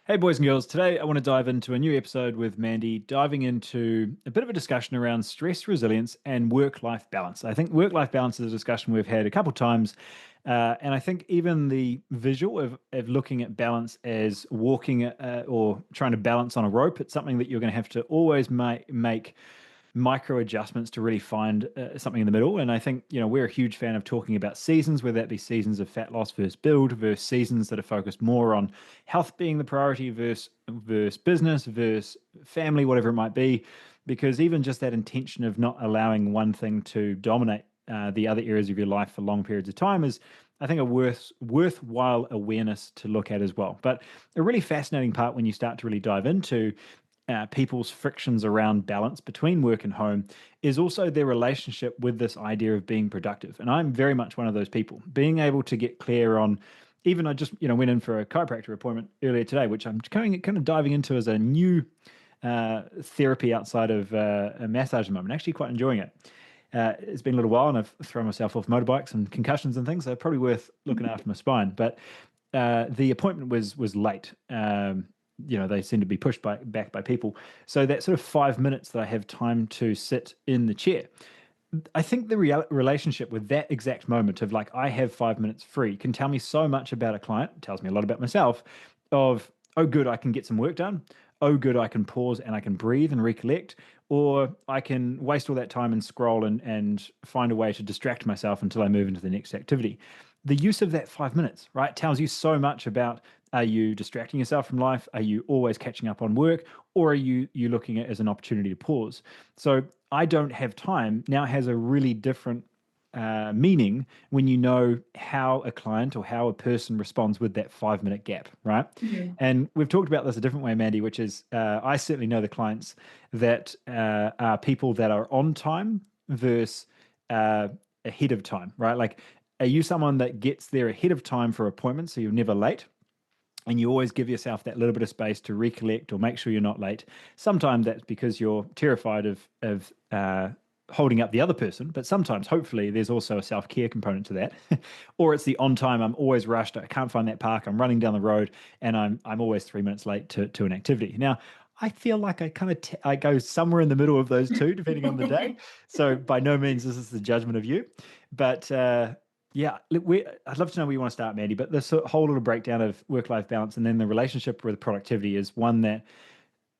Hey, boys and girls. Today, I want to dive into a new episode with Mandy, diving into a bit of a discussion around stress resilience and work life balance. I think work life balance is a discussion we've had a couple of times. And I think even the visual of looking at balance as walking or trying to balance on a rope, it's something that you're going to have to always make micro adjustments to really find something in the middle. And I think, we're a huge fan of talking about seasons, whether that be seasons of fat loss versus build versus seasons that are focused more on health being the priority versus business versus family, whatever it might be. Because even just that intention of not allowing one thing to dominate the other areas of your life for long periods of time is, I think, a worthwhile awareness to look at as well. But a really fascinating part when you start to really dive into people's frictions around balance between work and home is also their relationship with this idea of being productive. And I'm very much one of those people. Being able to get clear on, even I just went in for a chiropractor appointment earlier today, which I'm kind of diving into as a new therapy outside of a massage at the moment. Actually, quite enjoying it. It's been a little while, and I've thrown myself off motorbikes and concussions and things, so probably worth looking after my spine. But the appointment was late. They seem to be pushed back by people. So that sort of 5 minutes that I have time to sit in the chair, I think the relationship with that exact moment of like, I have 5 minutes free can tell me so much about a client, tells me a lot about myself of, oh, good, I can get some work done. Oh, good, I can pause and I can breathe and recollect. Or I can waste all that time and scroll and find a way to distract myself until I move into the next activity. The use of that 5 minutes, right, tells you so much about, are you distracting yourself from life? Are you always catching up on work? Or are you looking at it as an opportunity to pause? So I don't have time now has a really different meaning when you know how a client or how a person responds with that 5 minute gap, right? Mhm. And we've talked about this a different way, Mandy, which is I certainly know the clients that are people that are on time versus uh, ahead of time, right? Like, are you someone that gets there ahead of time for appointments, so you're never late? And you always give yourself that little bit of space to recollect or make sure you're not late. Sometimes that's because you're terrified of holding up the other person, but sometimes, hopefully, there's also a self care component to that. Or it's the on time. I'm always rushed. I can't find that park. I'm running down the road, and I'm always 3 minutes late to an activity. Now, I feel like I kind of I go somewhere in the middle of those two, depending on the day. So by no means this is the judgment of you, but yeah, look, I'd love to know where you want to start, Mandy, but this whole little breakdown of work-life balance and then the relationship with productivity is one that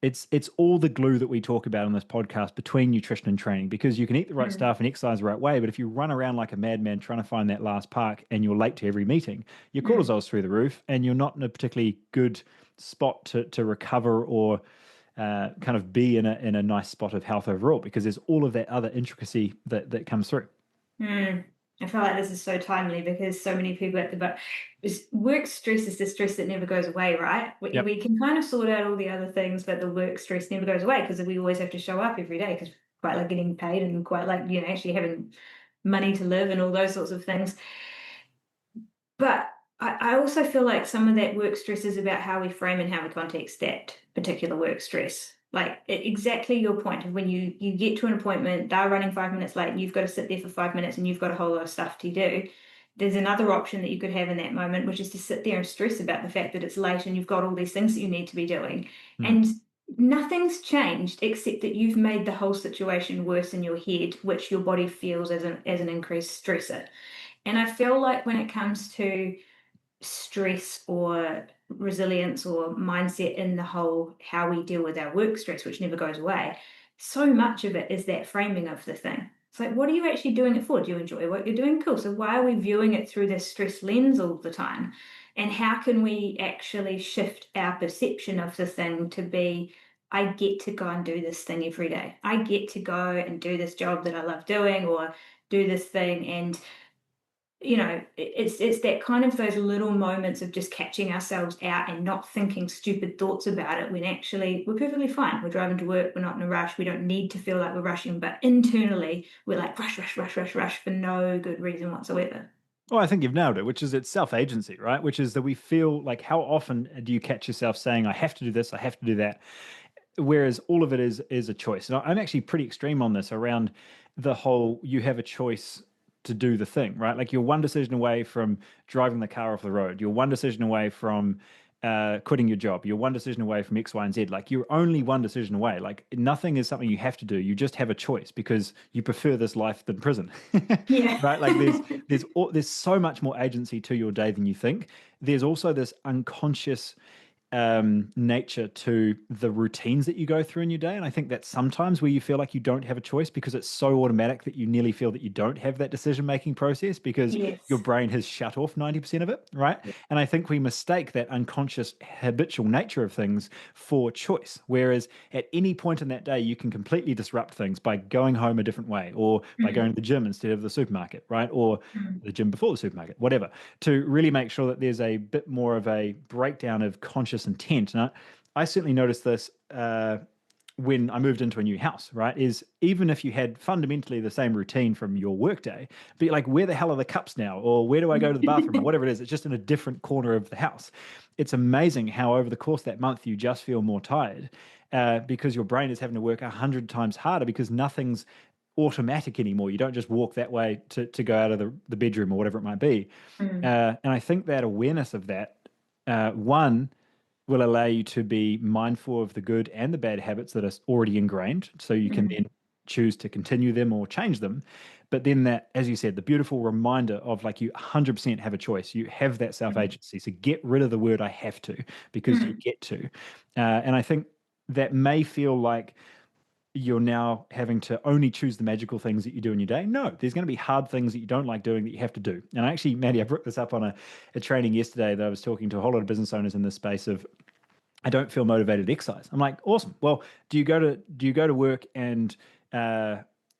it's all the glue that we talk about on this podcast between nutrition and training, because you can eat the right Mm. stuff and exercise the right way, but if you run around like a madman trying to find that last park and you're late to every meeting, your Mm. cortisol's through the roof and you're not in a particularly good spot to recover or kind of be in a nice spot of health overall, because there's all of that other intricacy that comes through. Mm. I feel like this is so timely because so many people at the but work stress is the stress that never goes away, right? Yep. We can kind of sort out all the other things, but the work stress never goes away because we always have to show up every day because quite like getting paid and quite like actually having money to live and all those sorts of things. But I also feel like some of that work stress is about how we frame and how we context that particular work stress. Like exactly your point of when you get to an appointment, they're running 5 minutes late, and you've got to sit there for 5 minutes, and you've got a whole lot of stuff to do. There's another option that you could have in that moment, which is to sit there and stress about the fact that it's late and you've got all these things that you need to be doing, Hmm. and nothing's changed except that you've made the whole situation worse in your head, which your body feels as an increased stressor. And I feel like when it comes to stress or resilience or mindset in the whole how we deal with our work stress, which never goes away, so much of it is that framing of the thing. It's like, what are you actually doing it for? Do you enjoy what you're doing? Cool. So why are we viewing it through this stress lens all the time? And how can we actually shift our perception of the thing to be, I get to go and do this thing every day. I get to go and do this job that I love doing or do this thing and it's that kind of those little moments of just catching ourselves out and not thinking stupid thoughts about it when actually we're perfectly fine. We're driving to work, we're not in a rush, we don't need to feel like we're rushing, but internally we're like rush, rush, rush, rush, rush for no good reason whatsoever. Well, I think you've nailed it, which is it's self-agency, right? Which is that we feel like, how often do you catch yourself saying, I have to do this, I have to do that? Whereas all of it is a choice. And I'm actually pretty extreme on this around the whole you have a choice to do the thing, right? Like, you're one decision away from driving the car off the road. You're one decision away from quitting your job. You're one decision away from X, Y, and Z. Like you're only one decision away. Like nothing is something you have to do. You just have a choice because you prefer this life than prison, Yeah. right? Like there's so much more agency to your day than you think. There's also this unconscious nature to the routines that you go through in your day. And I think that sometimes where you feel like you don't have a choice because it's so automatic that you nearly feel that you don't have that decision-making process because your Yes. brain has shut off 90% of it, right? And I think we mistake that unconscious habitual nature of things for choice. Whereas at any point in that day, you can completely disrupt things by going home a different way or by going to the gym instead of the supermarket, right? Or Mm. the gym before the supermarket, whatever, to really make sure that there's a bit more of a breakdown of conscious intent. And I certainly noticed this when I moved into a new house, right? Is even if you had fundamentally the same routine from your workday, be like, where the hell are the cups now? Or where do I go to the bathroom? Or whatever it is, it's just in a different corner of the house. It's amazing how over the course of that month, you just feel more tired because your brain is having to work 100 times harder because nothing's automatic anymore. You don't just walk that way to go out of the bedroom or whatever it might be. Mm. And I think that awareness of that, one, will allow you to be mindful of the good and the bad habits that are already ingrained. So you can Mm. then choose to continue them or change them. But then that, as you said, the beautiful reminder of like you 100% have a choice. You have that self Mm. agency. So get rid of the word I have to because you Mm. get to. And I think that may feel like you're now having to only choose the magical things that you do in your day. No, there's going to be hard things that you don't like doing that you have to do. And actually, Maddie, I brought this up on a training yesterday that I was talking to a whole lot of business owners in this space of I don't feel motivated to exercise. I'm like, awesome. Well, do you go to work and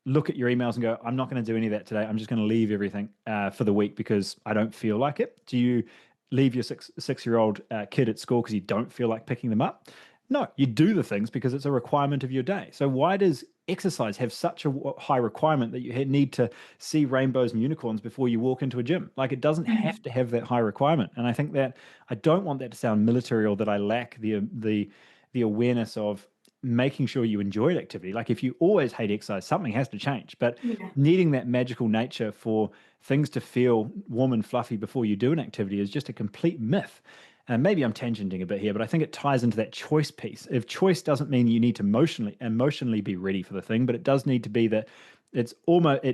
look at your emails and go, I'm not going to do any of that today. I'm just going to leave everything for the week because I don't feel like it. Do you leave your six-year old kid at school because you don't feel like picking them up? No, you do the things because it's a requirement of your day. So why does exercise have such a high requirement that you need to see rainbows and unicorns before you walk into a gym? Like it doesn't have Mm. to have that high requirement. And I think that I don't want that to sound military or that I lack the awareness of making sure you enjoy activity. Like if you always hate exercise, something has to change. But Yeah. needing that magical nature for things to feel warm and fluffy before you do an activity is just a complete myth. And maybe I'm tangenting a bit here, but I think it ties into that choice piece. If choice doesn't mean you need to emotionally be ready for the thing, but it does need to be that it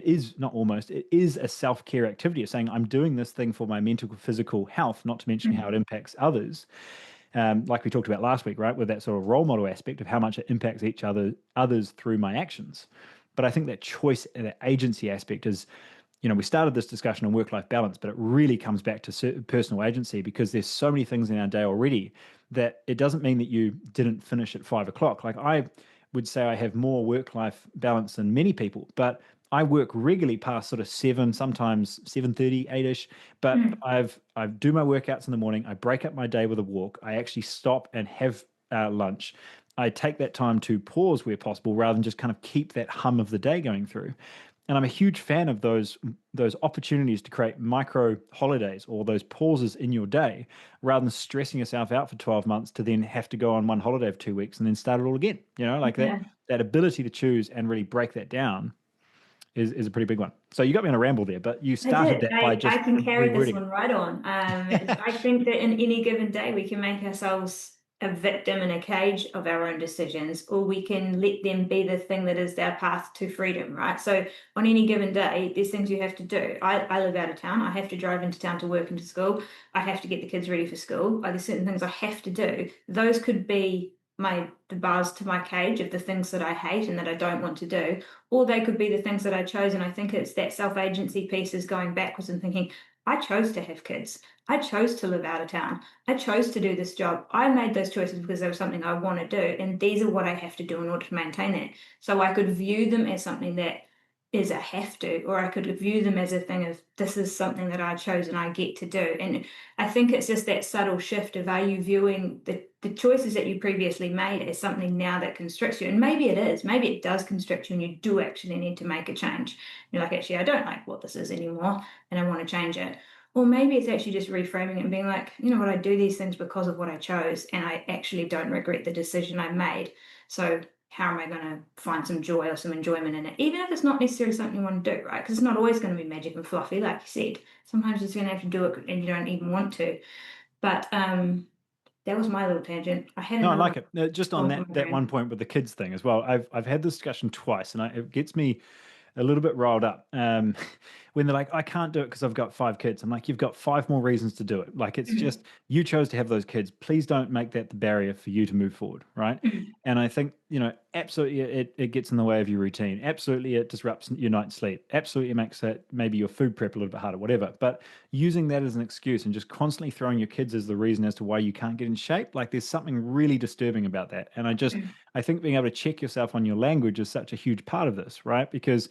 is not almost, it is a self-care activity of saying, I'm doing this thing for my mental, physical health, not to mention how Mm. it impacts others. Like we talked about last week, right? With that sort of role model aspect of how much it impacts others through my actions. But I think that choice and that agency aspect is, we started this discussion on work-life balance, but it really comes back to personal agency because there's so many things in our day already that it doesn't mean that you didn't finish at 5 o'clock. Like I would say I have more work-life balance than many people, but I work regularly past sort of 7, sometimes 7:30, 8-ish. But Mm. I do my workouts in the morning. I break up my day with a walk. I actually stop and have lunch. I take that time to pause where possible rather than just kind of keep that hum of the day going through. And I'm a huge fan of those opportunities to create micro holidays or those pauses in your day rather than stressing yourself out for 12 months to then have to go on one holiday for 2 weeks and then start it all again. Like that Yeah. that ability to choose and really break that down is a pretty big one. So you got me on a ramble there, but you I started did. that by I just can carry this rewording one right on. I think that in any given day, we can make ourselves a victim in a cage of our own decisions, or we can let them be the thing that is our path to freedom, right? So on any given day, there's things you have to do. I live out of town. I have to drive into town to work and to school. I have to get the kids ready for school. There's certain things I have to do. Those could be the bars to my cage of the things that I hate and that I don't want to do, or they could be the things that I chose. And I think it's that self-agency piece is going backwards and thinking, I chose to have kids. I chose to live out of town. I chose to do this job. I made those choices because there was something I want to do. And these are what I have to do in order to maintain that. So I could view them as something that is a have to, or I could view them as a thing of this is something that I chose and I get to do. And I think it's just that subtle shift of are you viewing the choices that you previously made as something now that constricts you? And maybe it is, maybe it does constrict you and you do actually need to make a change. You're like, actually, I don't like what this is anymore and I want to change it. Or maybe it's actually just reframing it and being like, you know what, I do these things because of what I chose and I actually don't regret the decision I made. So how am I going to find some joy or some enjoyment in it? Even if it's not necessarily something you want to do, right? Because it's not always going to be magic and fluffy, like you said. Sometimes you're just going to have to do it and you don't even want to. But That was my little tangent. I had No, I another like one it. Just on going that through my that one brain. point with the kids thing as well. I've had this discussion twice, and it gets me a little bit riled up. When they're like, I can't do it because I've got five kids. I'm like, you've got five more reasons to do it. Like, it's Mm, just, you chose to have those kids. Please don't make that the barrier for you to move forward. Right. mm, And I think, absolutely it gets in the way of your routine. Absolutely it disrupts your night's sleep. Absolutely it makes it maybe your food prep a little bit harder, whatever. But using that as an excuse and just constantly throwing your kids as the reason as to why you can't get in shape, like there's something really disturbing about that. And mm, I think being able to check yourself on your language is such a huge part of this, right? Because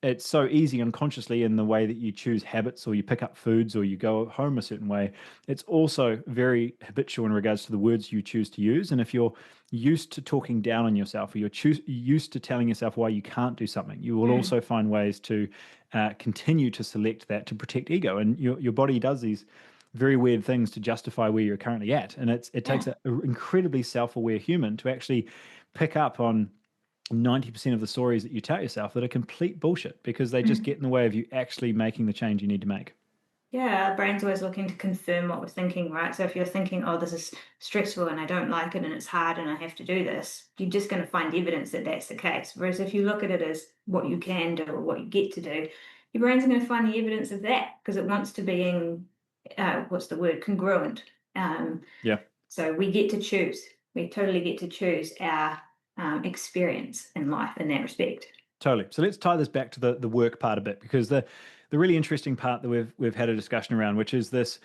it's so easy unconsciously in the way that you choose habits or you pick up foods or you go home a certain way. It's also very habitual in regards to the words you choose to use. And if you're used to talking down on yourself or used to telling yourself why you can't do something, you will mm, also find ways to continue to select that to protect ego. And your body does these very weird things to justify where you're currently at. And it takes yeah. an incredibly self-aware human to actually pick up on 90% of the stories that you tell yourself that are complete bullshit because they just Mm. get in the way of you actually making the change you need to make. Yeah, our brain's always looking to confirm what we're thinking, right? So if you're thinking, oh, this is stressful and I don't like it and it's hard and I have to do this, you're just going to find evidence that that's the case. Whereas if you look at it as what you can do or what you get to do, your brain's going to find the evidence of that because it wants to be in, what's the word, congruent. Um, Yeah, so we get to choose. We totally get to choose our experience in life in that respect. totally. So let's tie this back to the work part a bit because the really interesting part that we've had a discussion around, which is this.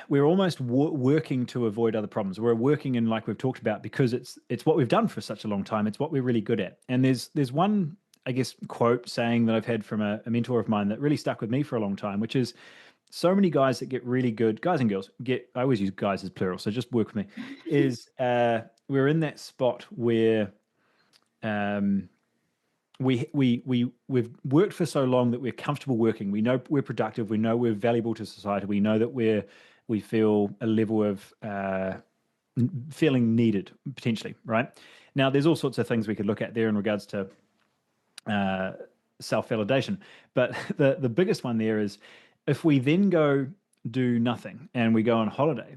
We're almost working to avoid other problems. We're working in, like we've talked about, because it's what we've done for such a long time. It's what we're really good at. And there's one, I guess, quote saying that I've had from a mentor of mine that really stuck with me for a long time, which is so many guys that get really good, guys and girls get, I always use guys as plural, so just work with me, is we're in that spot where um, we've worked for so long that we're comfortable working. We know we're productive. We know we're valuable to society. We know that we feel a level of feeling needed potentially, right? Now, there's all sorts of things we could look at there in regards to uh, self-validation, but the biggest one there is if we then go do nothing and we go on holiday,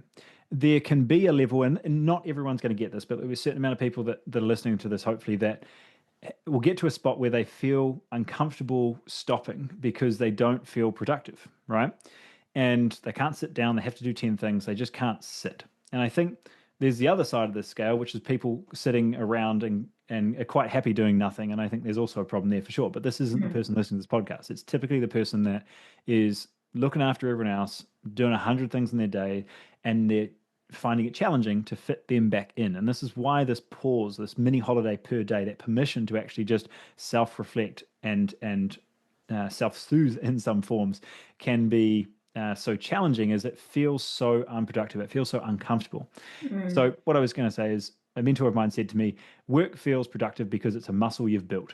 there can be a level, and not everyone's going to get this, but there's a certain amount of people that are listening to this, hopefully, that will get to a spot where they feel uncomfortable stopping because they don't feel productive, right? And they can't sit down, they have to do 10 things, they just can't sit. And I think there's the other side of the scale, which is people sitting around and are quite happy doing nothing. And I think there's also a problem there for sure. But this isn't the Mm, person listening to this podcast. It's typically the person that is looking after everyone else, doing 100 things in their day, and they're finding it challenging to fit them back in. And this is why this pause, this mini holiday per day, that permission to actually just self-reflect and self-soothe in some forms can be so challenging as it feels so unproductive. It feels so uncomfortable. mm, So what I was going to say is a mentor of mine said to me, work feels productive because it's a muscle you've built.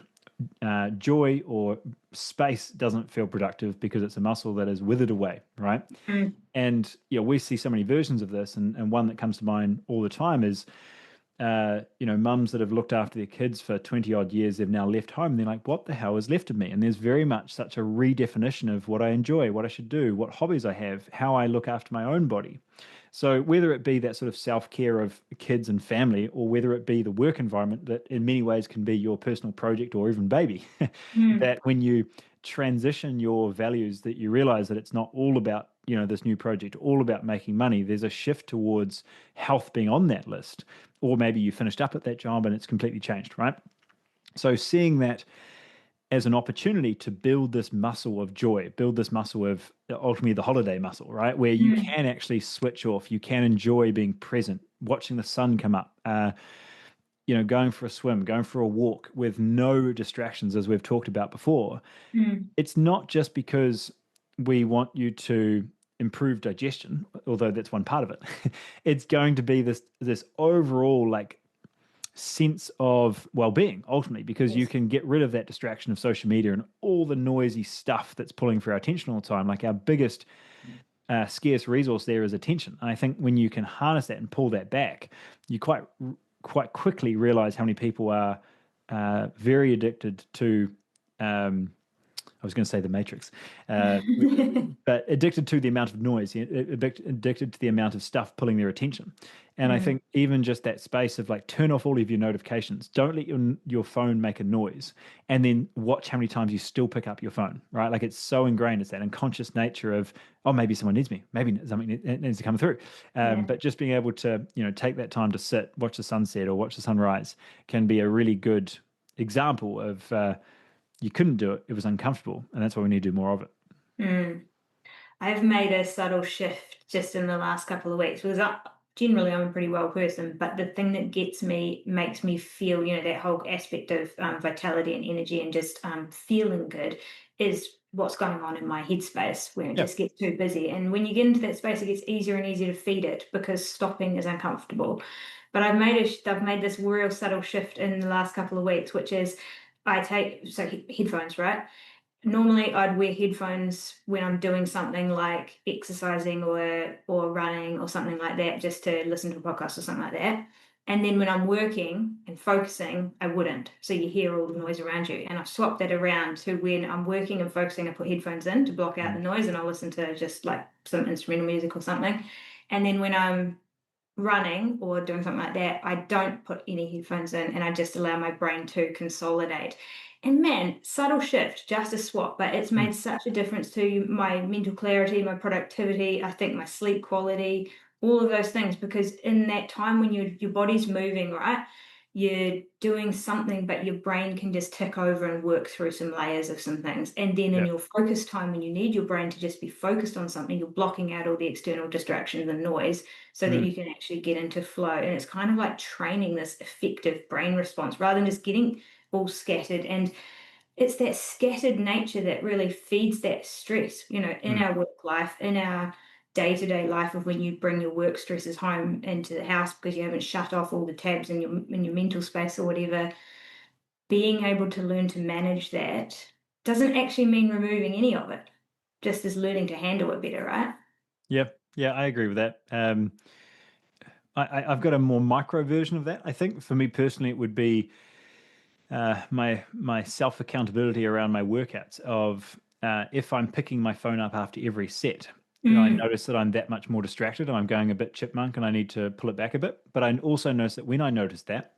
Joy or space doesn't feel productive because it's a muscle that is withered away, right? mm, And we see so many versions of this, and one that comes to mind all the time is mums that have looked after their kids for 20 odd years, they've now left home. And they're like, what the hell is left of me? And there's very much such a redefinition of what I enjoy, what I should do, what hobbies I have, how I look after my own body. So whether it be that sort of self-care of kids and family, or whether it be the work environment that in many ways can be your personal project or even baby, mm, that when you transition your values, that you realize that it's not all about, this new project, all about making money. There's a shift towards health being on that list, or maybe you finished up at that job and it's completely changed, right? So seeing that as an opportunity to build this muscle of joy, build this muscle of ultimately the holiday muscle, right? Where you mm, can actually switch off, you can enjoy being present, watching the sun come up, going for a swim, going for a walk with no distractions, as we've talked about before. mm. It's not just because we want you to improve digestion, although that's one part of it. It's going to be this overall like sense of well-being ultimately because you Yes. can get rid of that distraction of social media and all the noisy stuff that's pulling for our attention all the time. Like our biggest scarce resource there is attention. And I think when you can harness that and pull that back, you quite quickly realize how many people are very addicted to um, I was going to say the Matrix, uh, but addicted to the amount of noise, addicted to the amount of stuff pulling their attention. And I Mm, think even just that space of like turn off all of your notifications, don't let your phone make a noise, and then watch how many times you still pick up your phone, right? Like it's so ingrained, it's that unconscious nature of, oh, maybe someone needs me, maybe something needs to come through. yeah. But just being able to, take that time to sit, watch the sunset or watch the sunrise can be a really good example of you couldn't do it, it was uncomfortable, and that's why we need to do more of it. Mm. I've made a subtle shift just in the last couple of weeks because generally I'm a pretty well person, but the thing that gets me makes me feel, that whole aspect of vitality and energy and just feeling good is what's going on in my headspace where it Yeah. just gets too busy. And when you get into that space, it gets easier and easier to feed it because stopping is uncomfortable. But I've made this real subtle shift in the last couple of weeks, which is I take headphones, right? Normally I'd wear headphones when I'm doing something like exercising or running or something like that, just to listen to a podcast or something like that. And then when I'm working and focusing, I wouldn't. So you hear all the noise around you. And I've swapped that around to when I'm working and focusing, I put headphones in to block out the Mm. noise and I'll listen to just like some instrumental music or something. And then when I'm running or doing something like that, I don't put any headphones in and I just allow my brain to consolidate. And man, subtle shift, just a swap, but it's Mm. made such a difference to my mental clarity, my productivity, I think my sleep quality, all of those things. Because in that time when your body's moving, right, you're doing something, but your brain can just tick over and work through some layers of some things. And then in Yeah. your focus time, when you need your brain to just be focused on something, you're blocking out all the external distractions and noise so that Mm. you can actually get into flow. And it's kind of like training this effective brain response rather than just getting all scattered. And it's that scattered nature that really feeds that stress, in Mm. our work life, in our day-to-day life of when you bring your work stresses home into the house because you haven't shut off all the tabs in your mental space or whatever. Being able to learn to manage that doesn't actually mean removing any of it, just as learning to handle it better, right? Yeah. Yeah, I agree with that. I've got a more micro version of that. I think for me personally, it would be my self accountability around my workouts. Of if I'm picking my phone up after every set, and I Mm, notice that I'm that much more distracted, and I'm going a bit chipmunk, and I need to pull it back a bit. But I also notice that when I notice that,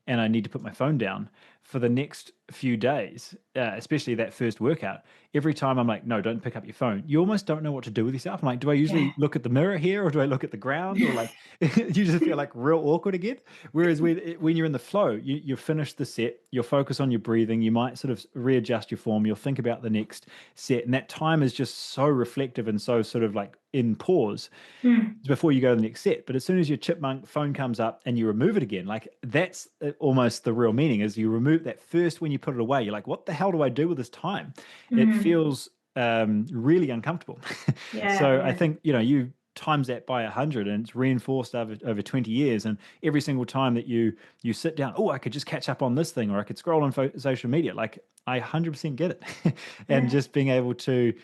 and I need to put my phone down for the next few days, especially that first workout. Every time I'm like, no, don't pick up your phone. You almost don't know what to do with yourself. I'm like, do I yeah. usually look at the mirror here or do I look at the ground? Or like, you just feel like real awkward again. Whereas when you're in the flow, you finish the set, you'll focus on your breathing, you might sort of readjust your form, you'll think about the next set. And that time is just so reflective and so sort of like in pause Mm, before you go to the next set. But as soon as your chipmunk phone comes up and you remove it again, like that's almost the real meaning is you remove that first when you put it away. You're like, what the hell do I do with this time? It mm, feels really uncomfortable. yeah, So I yeah, think, you times that by 100 and it's reinforced over 20 years. And every single time that you sit down, oh, I could just catch up on this thing or I could scroll on social media. Like I 100% get it. And yeah. just being able to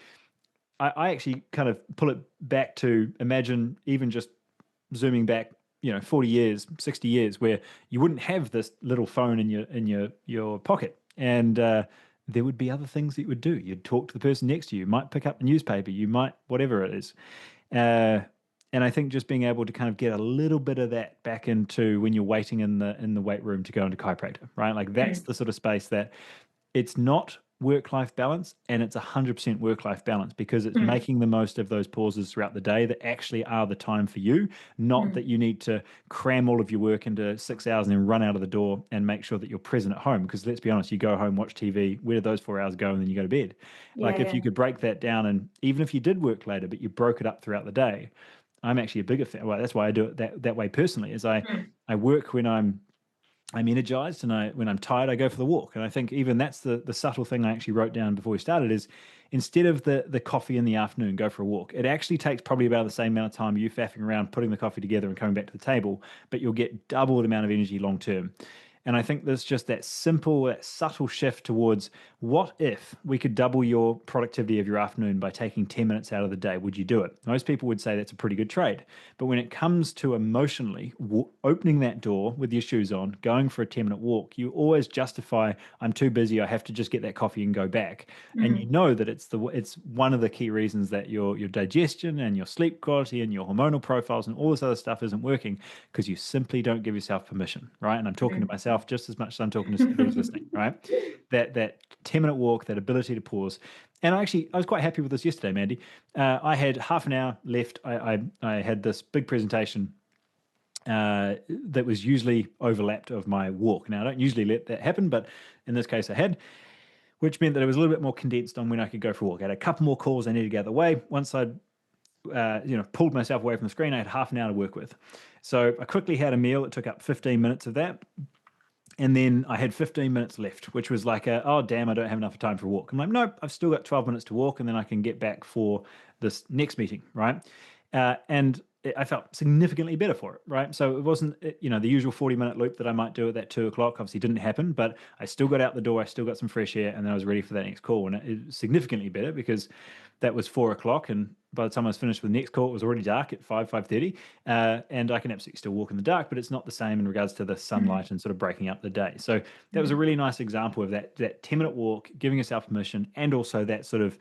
I actually kind of pull it back to imagine even just zooming back, 40 years, 60 years, where you wouldn't have this little phone in your pocket. And there would be other things that you would do. You'd talk to the person next to you, you might pick up the newspaper, you might, whatever it is. Uh, and I think just being able to kind of get a little bit of that back into when you're waiting in the weight room to go into chiropractor, right? Like that's Mm, the sort of space that it's not work-life balance and it's 100% work-life balance because it's mm, making the most of those pauses throughout the day that actually are the time for you, not that mm. you need to cram all of your work into 6 hours and then run out of the door and make sure that you're present at home. Because let's be honest, you go home, watch TV, where do those 4 hours go? And then you go to bed. Yeah, Like if yeah. you could break that down, and even if you did work later but you broke it up throughout the day, I'm actually a bigger fan. Well, that's why I do it that way personally, is I Mm, I work when I'm energized, and when I'm tired, I go for the walk. And I think even that's the subtle thing I actually wrote down before we started is instead of the coffee in the afternoon, go for a walk. It actually takes probably about the same amount of time you faffing around putting the coffee together and coming back to the table, but you'll get double the amount of energy long term. And I think there's just that simple, that subtle shift towards what if we could double your productivity of your afternoon by taking 10 minutes out of the day? Would you do it? Most people would say that's a pretty good trade. But when it comes to emotionally opening that door with your shoes on, going for a 10-minute walk, you always justify, I'm too busy, I have to just get that coffee and go back. And you Mm, know that it's one of the key reasons that your digestion and your sleep quality and your hormonal profiles and all this other stuff isn't working because you simply don't give yourself permission, right? And I'm talking to myself just as much as I'm talking to who's listening, right? That 10-minute walk, that ability to pause. And I was quite happy with this yesterday, Mandy. I had half an hour left. I had this big presentation that was usually overlapped of my walk. Now, I don't usually let that happen, but in this case I had, which meant that it was a little bit more condensed on when I could go for a walk. I had a couple more calls I needed to get out of the way. Once I'd pulled myself away from the screen, I had half an hour to work with. So I quickly had a meal. It took up 15 minutes of that. And then I had 15 minutes left, which was like, oh, damn, I don't have enough time for a walk. I'm like, nope, I've still got 12 minutes to walk, and then I can get back for this next meeting, right? And I felt significantly better for it, right? So it wasn't, the usual 40-minute loop that I might do at that 2 o'clock. Obviously, didn't happen, but I still got out the door. I still got some fresh air, and then I was ready for that next call. And it was significantly better because that was 4 o'clock, and by the time I was finished with the next call, it was already dark at 5:30, and I can absolutely still walk in the dark, but it's not the same in regards to the mm, sunlight and sort of breaking up the day. So that was a mm, really nice example of that 10-minute walk, giving yourself permission, and also that sort of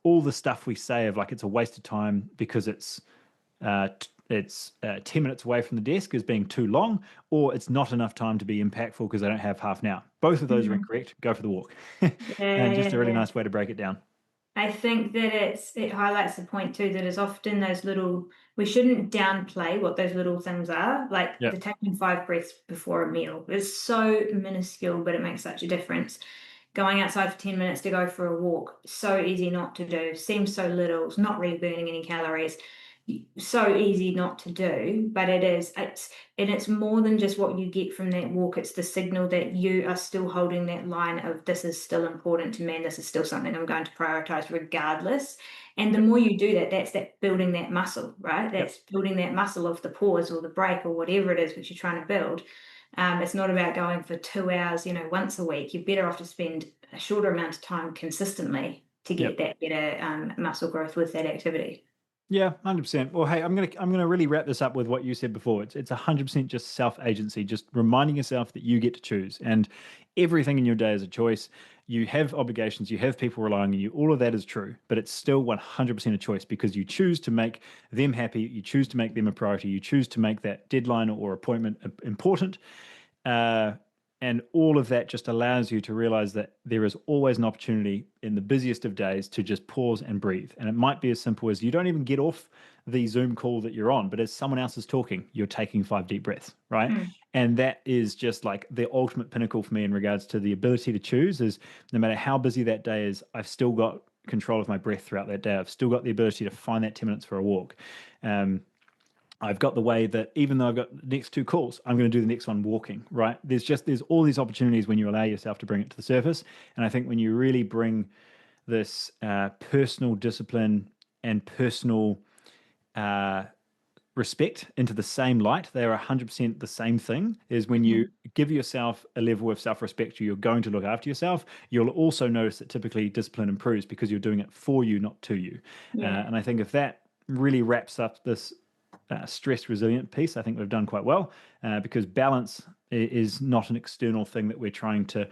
all the stuff we say of like it's a waste of time because it's 10 minutes away from the desk as being too long, or it's not enough time to be impactful because I don't have half an hour. Both of those are mm. incorrect. Go for the walk. Yeah, And just yeah, a really yeah. nice way to break it down. I think that it highlights the point too that is often those little we shouldn't downplay what those little things are. Like Yeah. the taking 5 breaths before a meal is so minuscule, but it makes such a difference. Going outside for 10 minutes to go for a walk, so easy not to do, seems so little, it's not really burning any calories. So easy not to do, but it's more than just what you get from that walk. It's the signal that you are still holding that line of this is still important to me and this is still something I'm going to prioritize regardless. And the Yep. more you do that, that's that building that muscle, right? Yep. That's building that muscle of the pause or the break or whatever it is which you're trying to build. It's not about going for 2 hours, once a week. You're better off to spend a shorter amount of time consistently to get Yep. that better muscle growth with that activity. Yeah, 100%. Well, hey, I'm gonna really wrap this up with what you said before. It's 100% just self-agency, just reminding yourself that you get to choose, and everything in your day is a choice. You have obligations, you have people relying on you. All of that is true, but it's still 100% a choice because you choose to make them happy, you choose to make them a priority, you choose to make that deadline or appointment important. Uh, and all of that just allows you to realize that there is always an opportunity in the busiest of days to just pause and breathe. And it might be as simple as you don't even get off the Zoom call that you're on, but as someone else is talking, you're taking 5 deep breaths, right? Mm, And that is just like the ultimate pinnacle for me in regards to the ability to choose is no matter how busy that day is, I've still got control of my breath throughout that day. I've still got the ability to find that 10 minutes for a walk. I've got the way that even though I've got the next 2 calls, I'm going to do the next one walking, right? There's all these opportunities when you allow yourself to bring it to the surface. And I think when you really bring this personal discipline and personal uh, respect into the same light, they are 100% the same thing, is when you mm, give yourself a level of self-respect, you're going to look after yourself. You'll also notice that typically discipline improves because you're doing it for you, not to you. yeah. And I think if that really wraps up this stress resilient piece, I think we've done quite well because balance is not an external thing that we're trying to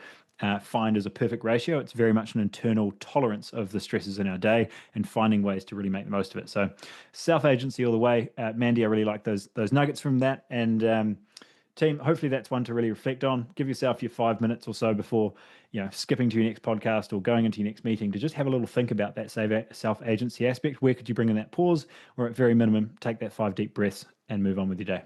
find as a perfect ratio. It's very much an internal tolerance of the stresses in our day and finding ways to really make the most of it. So self-agency all the way. Mandy, I really like those nuggets from that. And team, hopefully that's one to really reflect on. Give yourself your 5 minutes or so before, skipping to your next podcast or going into your next meeting to just have a little think about that self-agency aspect. Where could you bring in that pause, or at very minimum, take that 5 deep breaths and move on with your day.